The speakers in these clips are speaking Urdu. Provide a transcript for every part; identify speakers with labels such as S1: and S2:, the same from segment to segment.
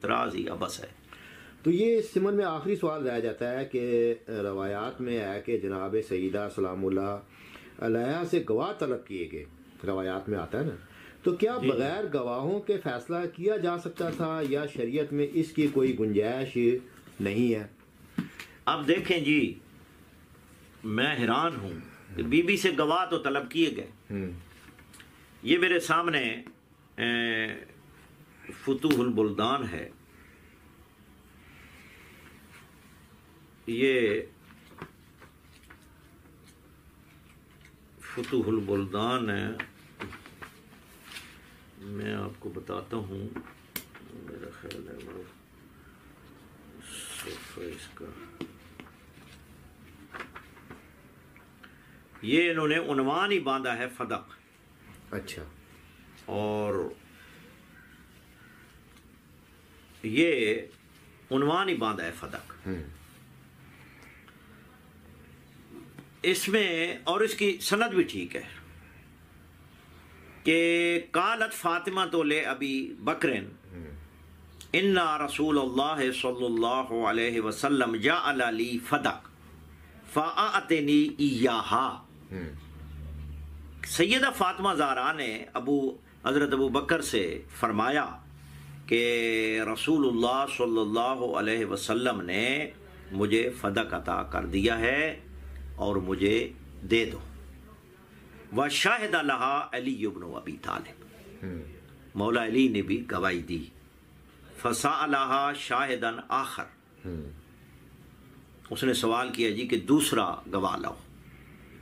S1: اعتراض ہی ابس ہے۔
S2: تو یہ اس ضمن میں آخری سوال رہ جاتا ہے کہ روایات میں ہے کہ جناب سیدہ سلام اللہ علیہ سے گواہ طلب کیے گئے، روایات میں آتا ہے نا، تو کیا بغیر گواہوں کے فیصلہ کیا جا سکتا تھا یا شریعت میں اس کی کوئی گنجائش نہیں ہے؟
S1: اب دیکھیں جی، میں حیران ہوں کہ بی بی سے گواہ تو طلب کیے گئے۔ یہ میرے سامنے فتوح البلدان ہے، یہ فتوح البلدان ہے، میں آپ کو بتاتا ہوں، میرا خیال ہے وہ صفحہ اس کا، یہ انہوں نے عنوان ہی باندھا ہے فدق۔
S2: اچھا،
S1: اور یہ عنوان ہی باندھا ہے فدق، اس میں، اور اس کی سند بھی ٹھیک ہے کہ قالت فاطمہ تو لے ابی بکرن انا رسول اللہ صلی اللہ علیہ وسلم جعل لی فدق فاعطنی ایہا۔ سیدہ فاطمہ زہرا نے حضرت ابو بکر سے فرمایا کہ رسول اللہ صلی اللہ علیہ وسلم نے مجھے فدق عطا کر دیا ہے اور مجھے دے دو۔ وشاہد لہا علی بن ابی طالب، مولا علی نے بھی گواہی دی۔ فسألہا شاہدا آخر، اس نے سوال کیا جی کہ دوسرا گواہ لاؤ،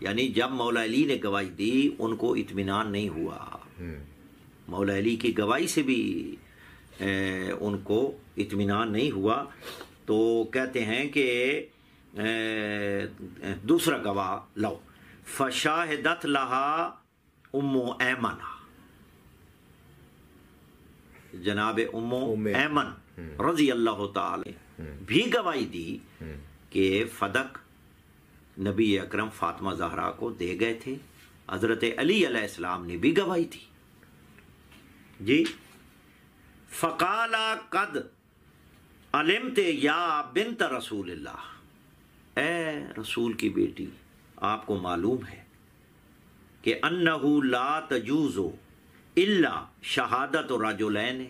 S1: یعنی جب مولا علی نے گواہی دی ان کو اطمینان نہیں ہوا، مولا علی کی گواہی سے بھی ان کو اطمینان نہیں ہوا، تو کہتے ہیں کہ دوسرا گواہ لاؤ۔ فشاہدت لہا ام ایمن، جناب ام ایمن رضی اللہ تعالی بھی گواہی دی کہ فدق نبی اکرم فاطمہ زہرا کو دے گئے تھے۔ حضرت علی علیہ السلام نے بھی گواہی دی جی۔ فقالا قد علمت یا بنت رسول اللہ، اے رسول کی بیٹی آپ کو معلوم ہے کہ انہ لا تجوز الا شہادت رجلین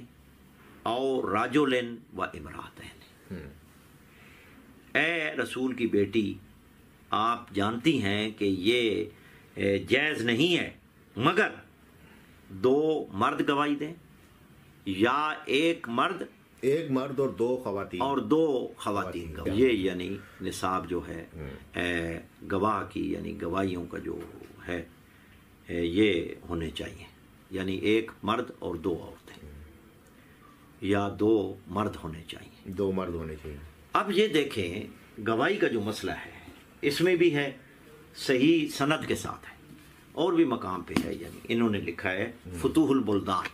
S1: او رجل و امراتین، اے رسول کی بیٹی آپ جانتی ہیں کہ یہ جائز نہیں ہے مگر دو مرد گواہی دیں یا ایک مرد
S2: اور دو خواتین
S1: گواہی، یہ یعنی نصاب جو ہے گواہ کی، یعنی گواہیوں کا جو ہے یہ ہونے چاہیے، یعنی ایک مرد اور دو عورتیں، یا دو مرد ہونے چاہیے۔ اب یہ دیکھیں گواہی کا جو مسئلہ ہے اس میں بھی ہے، صحیح سند کے ساتھ ہے، اور بھی مقام پہ ہے، یعنی انہوں نے لکھا ہے فتوح البلدان،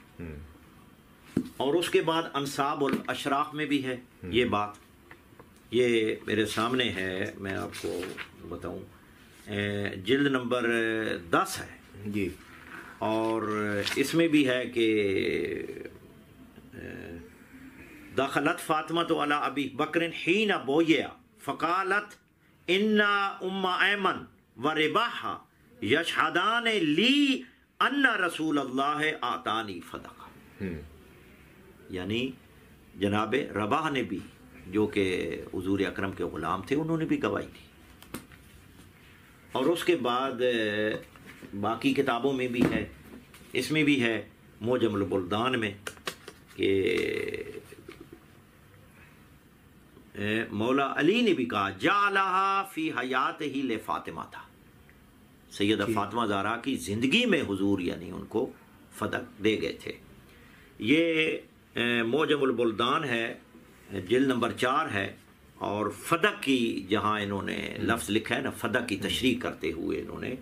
S1: اور اس کے بعد انصاب الاشراف میں بھی ہے یہ بات، یہ میرے سامنے ہے، میں آپ کو بتاؤں، جلد نمبر 10 ہے
S2: جی،
S1: اور اس میں بھی ہے کہ دخلت فاطمہ تو علی ابی بکر حین بویا فقالت ان ام ایمن و رباحہ یشہدان لی ان رسول اللہ آتانی فدق، یعنی جناب رباح نے بھی، جو کہ حضور اکرم کے غلام تھے، انہوں نے بھی گواہی دی۔ اور اس کے بعد باقی کتابوں میں بھی ہے، اس میں بھی ہے موجم البلدان میں کہ مولا علی نے بھی کہا جعلہا فی حیات ہی لے فاطمہ تھا، سیدہ فاطمہ زہرا کی زندگی میں حضور یعنی ان کو فدق دے گئے تھے۔ یہ موجم البلدان ہے، جلد نمبر 4 ہے، اور فدق کی جہاں انہوں نے لفظ لکھا ہے نا، فدق کی تشریح کرتے ہوئے انہوں نے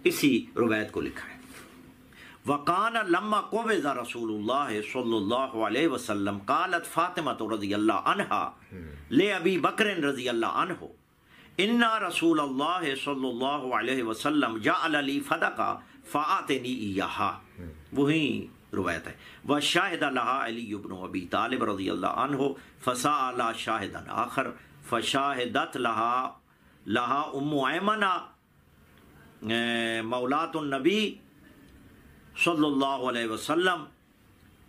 S1: اسی روایت کو لکھا ہے۔ وقان لما قبض رسول اللہ صلی اللہ علیہ وسلم قالت فاطمہ رضی اللہ عنہا لے ابی بکر رضی اللہ عنہ ان رسول اللہ صلی اللہ علیہ وسلم جعل لی فدقہ فآتنی ایہا، وہی روایت ہے. وشاہد لها علی بن ابی طالب رضی اللہ عنہ فسأل شاہدا آخر فشاہدت لها ام ایمنہ مولاۃ النبی صلی اللہ علیہ وسلم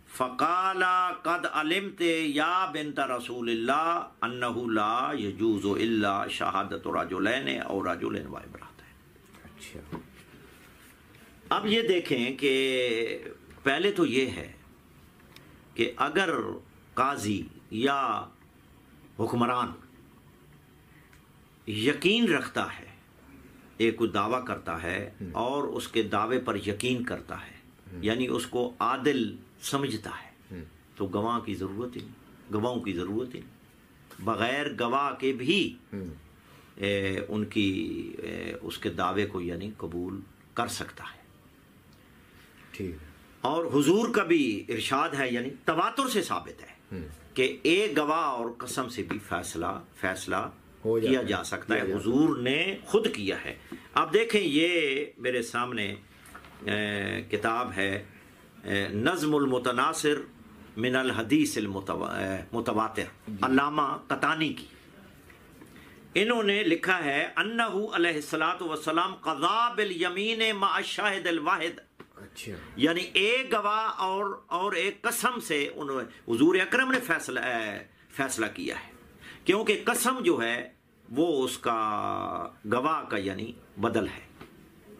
S1: فقال قد علمت یا بنت رسول اللہ انہ لا یجوز الا شہادت رجلین او رجل و امرأتین.
S2: اچھا،
S1: اب یہ دیکھیں کہ پہلے تو یہ ہے کہ اگر قاضی یا حکمران یقین رکھتا ہے، ایک کوئی دعویٰ کرتا ہے اور اس کے دعوے پر یقین کرتا ہے، یعنی اس کو عادل سمجھتا ہے، تو گواہ کی ضرورت ہی نہیں، گواہوں کی ضرورت ہی نہیں. بغیر گواہ کے بھی ان کی اس کے دعوے کو یعنی قبول کر سکتا ہے.
S2: ٹھیک.
S1: اور حضور کا بھی ارشاد ہے، یعنی تواتر سے ثابت ہے کہ ایک گواہ اور قسم سے بھی فیصلہ کیا جا سکتا ہے. حضور نے خود کیا ہے. اب دیکھیں یہ میرے سامنے کتاب ہے نظم المتناصر من الحدیث المتواتر، علامہ قطانی کی. انہوں نے لکھا ہے انہ علیہ الصلاۃ والسلام قضا بالیمین مع الشاہد الواحد.
S2: اچھا،
S1: یعنی ایک گواہ اور ایک قسم سے حضور اکرم نے فیصلہ کیا ہے، کیونکہ قسم جو ہے وہ اس کا گواہ کا یعنی بدل ہے.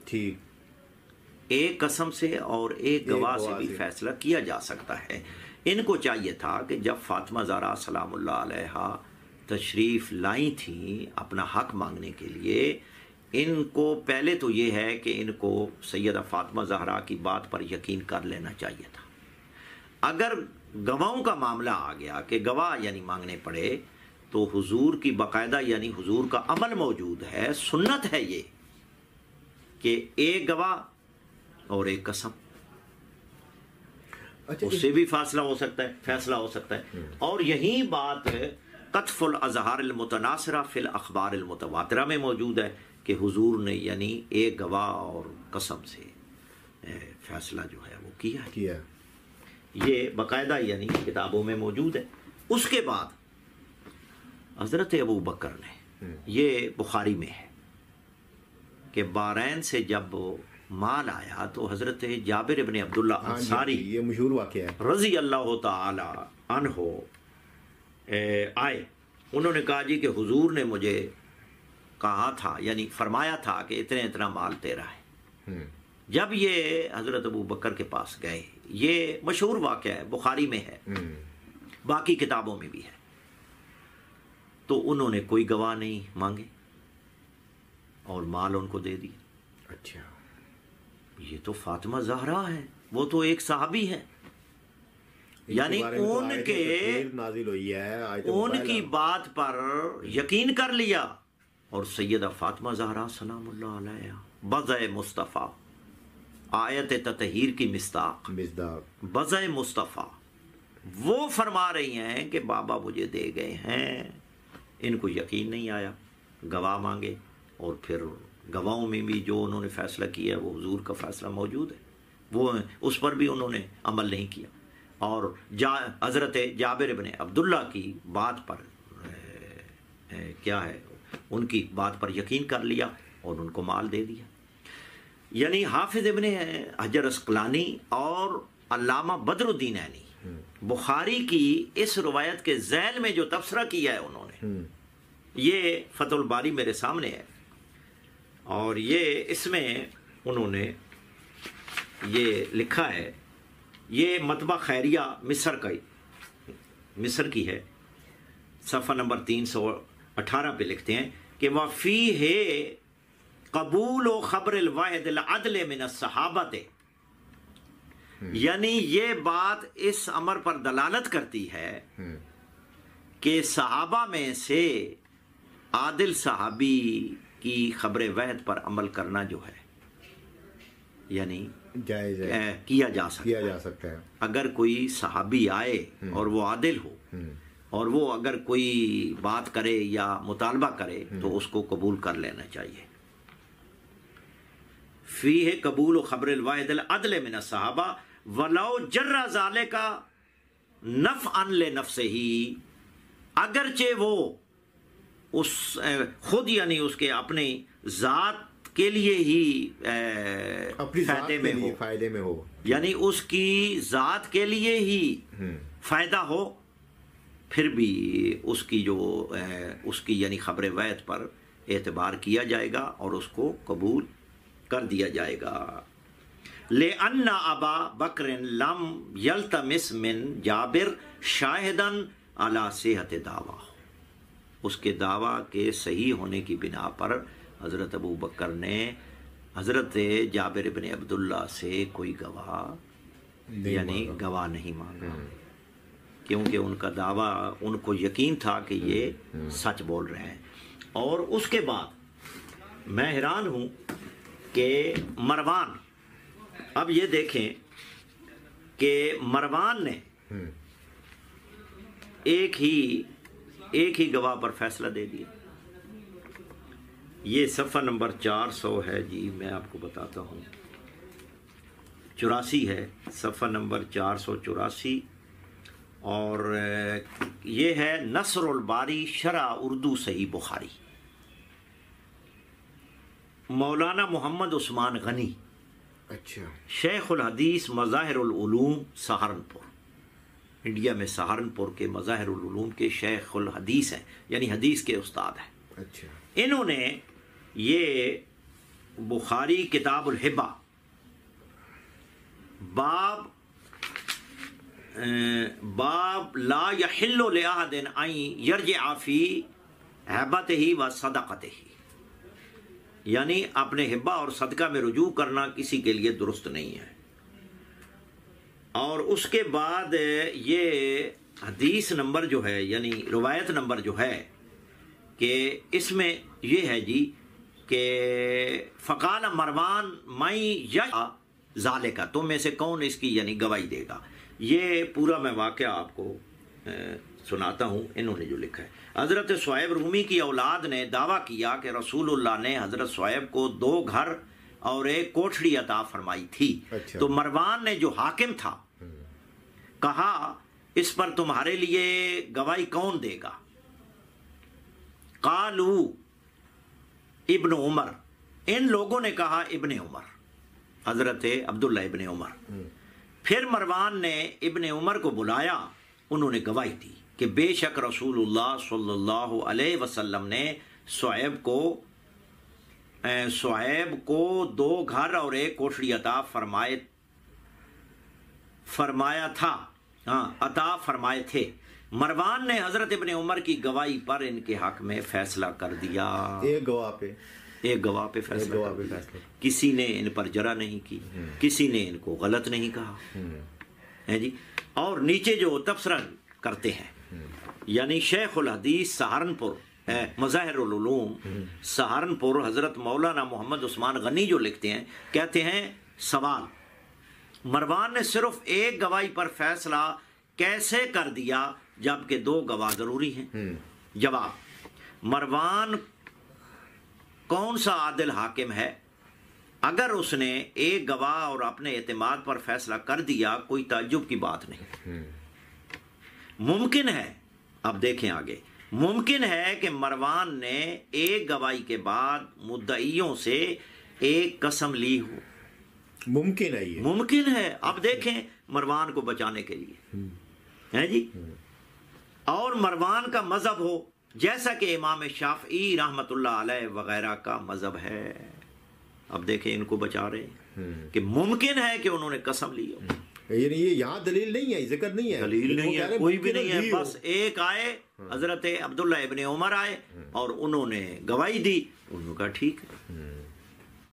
S2: ٹھیک.
S1: ایک قسم سے اور ایک گواہ سے بھی فیصلہ کیا جا سکتا ہے. ان کو چاہیے تھا کہ جب فاطمہ زہرا سلام اللہ علیہا تشریف لائی تھیں اپنا حق مانگنے کے لیے، ان کو پہلے تو یہ ہے کہ ان کو سیدہ فاطمہ زہرا کی بات پر یقین کر لینا چاہیے تھا. اگر گواہوں کا معاملہ آ گیا کہ گواہ یعنی مانگنے پڑے، تو حضور کی باقاعدہ یعنی حضور کا عمل موجود ہے، سنت ہے یہ کہ ایک گواہ اور ایک قسم، اس سے بھی فیصلہ ہو سکتا ہے. اور یہی بات قطف الازہار المتناصرہ فی الاخبار المتواترہ میں موجود ہے کہ حضور نے یعنی ایک گواہ اور قسم سے فیصلہ جو ہے وہ کیا. یہ باقاعدہ یعنی کتابوں میں موجود ہے. اس کے بعد حضرت ابو بکر نے، یہ بخاری میں ہے کہ بحرین سے جب مال آیا تو حضرت جابر ابن عبداللہ انصاری،
S2: یہ مشہور واقعہ ہے،
S1: رضی اللہ تعالی عنہ آئے. انہوں نے کہا جی کہ حضور نے مجھے کہا تھا، یعنی فرمایا تھا کہ اتنا مال تیرا ہے. جب یہ حضرت ابو بکر کے پاس گئے، یہ مشہور واقعہ ہے، بخاری میں ہے، باقی کتابوں میں بھی ہے، تو انہوں نے کوئی گواہ نہیں مانگے اور مال ان کو دے دیا.
S2: اچھا،
S1: یہ تو فاطمہ زہرا ہے، وہ تو ایک صحابی ہے، یعنی ان کے
S2: نازل ہوئی ہے،
S1: ان کی بات پر یقین کر لیا. اور سیدہ فاطمہ زہرا سلام اللہ علیہا بضع مصطفیٰ، آیت تطہیر کی مصداق بضع مصطفیٰ، وہ فرما رہی ہیں کہ بابا مجھے دے گئے ہیں. ان کو یقین نہیں آیا، گواہ مانگے، اور پھر گواہوں میں بھی جو انہوں نے فیصلہ کیا وہ حضور کا فیصلہ موجود ہے، وہ اس پر بھی انہوں نے عمل نہیں کیا. اور حضرت جابر ابن عبداللہ کی بات پر کیا ہے، ان کی بات پر یقین کر لیا اور ان کو مال دے دیا. یعنی حافظ ابن حجر عسقلانی اور علامہ بدر الدین عینی بخاری کی اس روایت کے ذیل میں جو تبصرہ کیا ہے انہوں نے، یہ فتح الباری میرے سامنے ہے، اور یہ اس میں انہوں نے یہ لکھا ہے، یہ مطبع خیریہ مصر کی ہے، صفحہ نمبر 318 پہ لکھتے ہیں کہ وَفِيهِ قبول خبر الواحد العدل من الصحابت، یعنی یہ بات اس امر پر دلالت کرتی ہے کہ صحابہ میں سے عادل صحابی کی خبر وحد پر عمل کرنا جو ہے یعنی
S2: جائز ہے،
S1: کیا جا سکتا ہے. اگر کوئی صحابی آئے اور وہ عادل ہو اور وہ اگر کوئی بات کرے یا مطالبہ کرے تو اس کو قبول کر لینا چاہیے. فیہ قبول خبر الواحد العدل من الصحابہ ولو جر ذالک نفعا لنفسہ، اگرچہ وہ اس خود یعنی اس کے اپنی ذات کے لیے ہی
S2: فائدے میں ہو،
S1: یعنی اس کی ذات کے لیے ہی فائدہ ہو، پھر بھی اس کی جو اس کی یعنی خبر وعد پر اعتبار کیا جائے گا اور اس کو قبول کر دیا جائے گا۔ لِأَنَّ أَبَا بَكْرٍ لَمْ يَلْتَمِسْ مِنْ جابر شاہداً علی صحت دعویٰ، اس کے دعویٰ کے صحیح ہونے کی بنا پر حضرت ابو بکر نے حضرت جابر بن عبداللہ سے کوئی گواہ یعنی گواہ نہیں مانگا، کیونکہ ان کا دعویٰ ان کو یقین تھا کہ یہ سچ بول رہے ہیں۔ اور اس کے بعد میں حیران ہوں کہ مروان، اب یہ دیکھیں کہ مروان نے ایک ہی گواہ پر فیصلہ دے دیا۔ یہ صفحہ نمبر 400 ہے جی، میں آپ کو بتاتا ہوں، 84 ہے، صفحہ نمبر 484، اور یہ ہے نصر الباری شرح اردو صحیح بخاری، مولانا محمد عثمان غنی،
S2: اچھا،
S1: شیخ الحدیث مظاہر العلوم سہارنپور، انڈیا میں سہارنپور کے مظاہر العلوم کے شیخ الحدیث ہیں، یعنی حدیث کے استاد ہیں۔
S2: اچھا،
S1: انہوں نے یہ بخاری کتاب الحبہ باب لا یحل لأحد ان یرجع فی ہبتہ و صدقتہ، یعنی اپنے ہبہ اور صدقہ میں رجوع کرنا کسی کے لیے درست نہیں ہے۔ اور اس کے بعد یہ حدیث نمبر جو ہے یعنی روایت نمبر جو ہے کہ اس میں یہ ہے جی کہ فقال مروان میں یشهد ذالک، تم میں سے کون اس کی یعنی گواہی دے گا۔ یہ پورا میں واقعہ آپ کو سناتا ہوں، انہوں نے جو لکھا ہے۔ حضرت صہیب رومی کی اولاد نے دعویٰ کیا کہ رسول اللہ نے حضرت صہیب کو 2 گھر اور ایک کوٹھڑی عطا فرمائی تھی۔
S2: اچھا۔
S1: تو مروان نے جو حاکم تھا کہا اس پر تمہارے لیے گواہی کون دے گا؟ قالو ابن عمر، ان لوگوں نے کہا ابن عمر، حضرت عبداللہ ابن عمر۔ پھر مروان نے ابن عمر کو بلایا، انہوں نے گواہی دی کہ بے شک رسول اللہ صلی اللہ علیہ وسلم نے صہیب کو 2 گھر اور ایک کوٹھڑی عطا فرمایا تھا، عطا فرمائے تھے۔ مروان نے حضرت ابن عمر کی گواہی پر ان کے حق میں فیصلہ کر دیا، ایک گواہ پہ فیصلہ، کسی نے ان پر جرح نہیں کی، کسی نے ان کو غلط نہیں کہا ہے جی۔ اور نیچے جو تبصرہ کرتے ہیں یعنی شیخ الحدیث سہارنپور مظاہر العلوم سہارنپور حضرت مولانا محمد عثمان غنی جو لکھتے ہیں، کہتے ہیں سوال، مروان نے صرف ایک گواہی پر فیصلہ کیسے کر دیا جبکہ 2 گواہ ضروری ہیں؟ جواب، مروان کون سا عادل حاکم ہے؟ اگر اس نے ایک گواہ اور اپنے اعتماد پر فیصلہ کر دیا کوئی تعجب کی بات نہیں۔ ممکن ہے، اب دیکھیں آگے، ممکن ہے کہ مروان نے ایک گواہی کے بعد مدعیوں سے ایک قسم لی ہو،
S2: ممکن ہے، یہ
S1: ممکن ہے۔ اب دیکھیں مروان کو بچانے کے لیے ہے جی، اور مروان کا مذہب ہو جیسا کہ امام شافعی رحمۃ اللہ علیہ وغیرہ کا مذہب ہے۔ اب دیکھیں ان کو بچا رہے ہیں کہ ممکن ہے کہ انہوں نے قسم لی ہو،
S2: یعنی یہ یہاں دلیل نہیں ہے، ذکر نہیں ہے،
S1: دلیل نہیں ہے، کوئی بھی نہیں ہے، بس ایک آئے حضرت عبداللہ ابن عمر آئے اور انہوں نے گواہی دی، انہوں نے کہا ٹھیک ہے۔